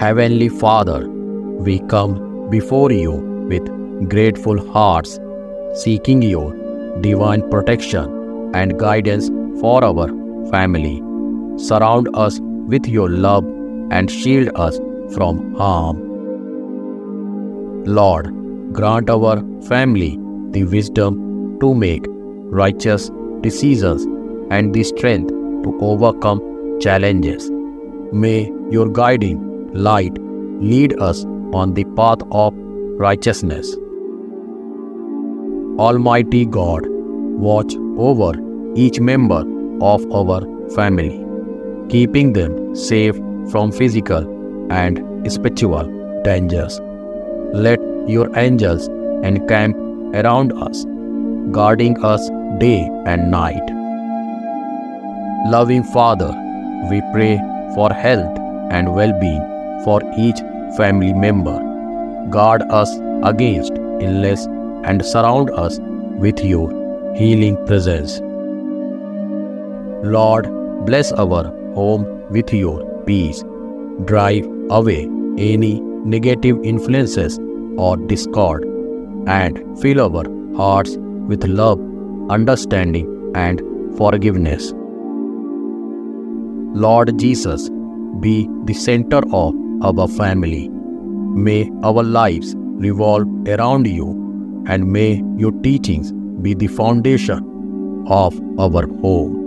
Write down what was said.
Heavenly Father, we come before you with grateful hearts, seeking your divine protection and guidance for our family. Surround us with your love and shield us from harm. Lord, grant our family the wisdom to make righteous decisions and the strength to overcome challenges. May your guiding light lead us on the path of righteousness. Almighty God, watch over each member of our family, keeping them safe from physical and spiritual dangers. Let your angels encamp around us, guarding us day and night. Loving Father, we pray for health and well-being for each family member. Guard us against illness and surround us with your healing presence. Lord, bless our home with your peace. Drive away any negative influences or discord and fill our hearts with love, understanding, and forgiveness. Lord Jesus, be the center of our family. May our lives revolve around you, and may your teachings be the foundation of our home.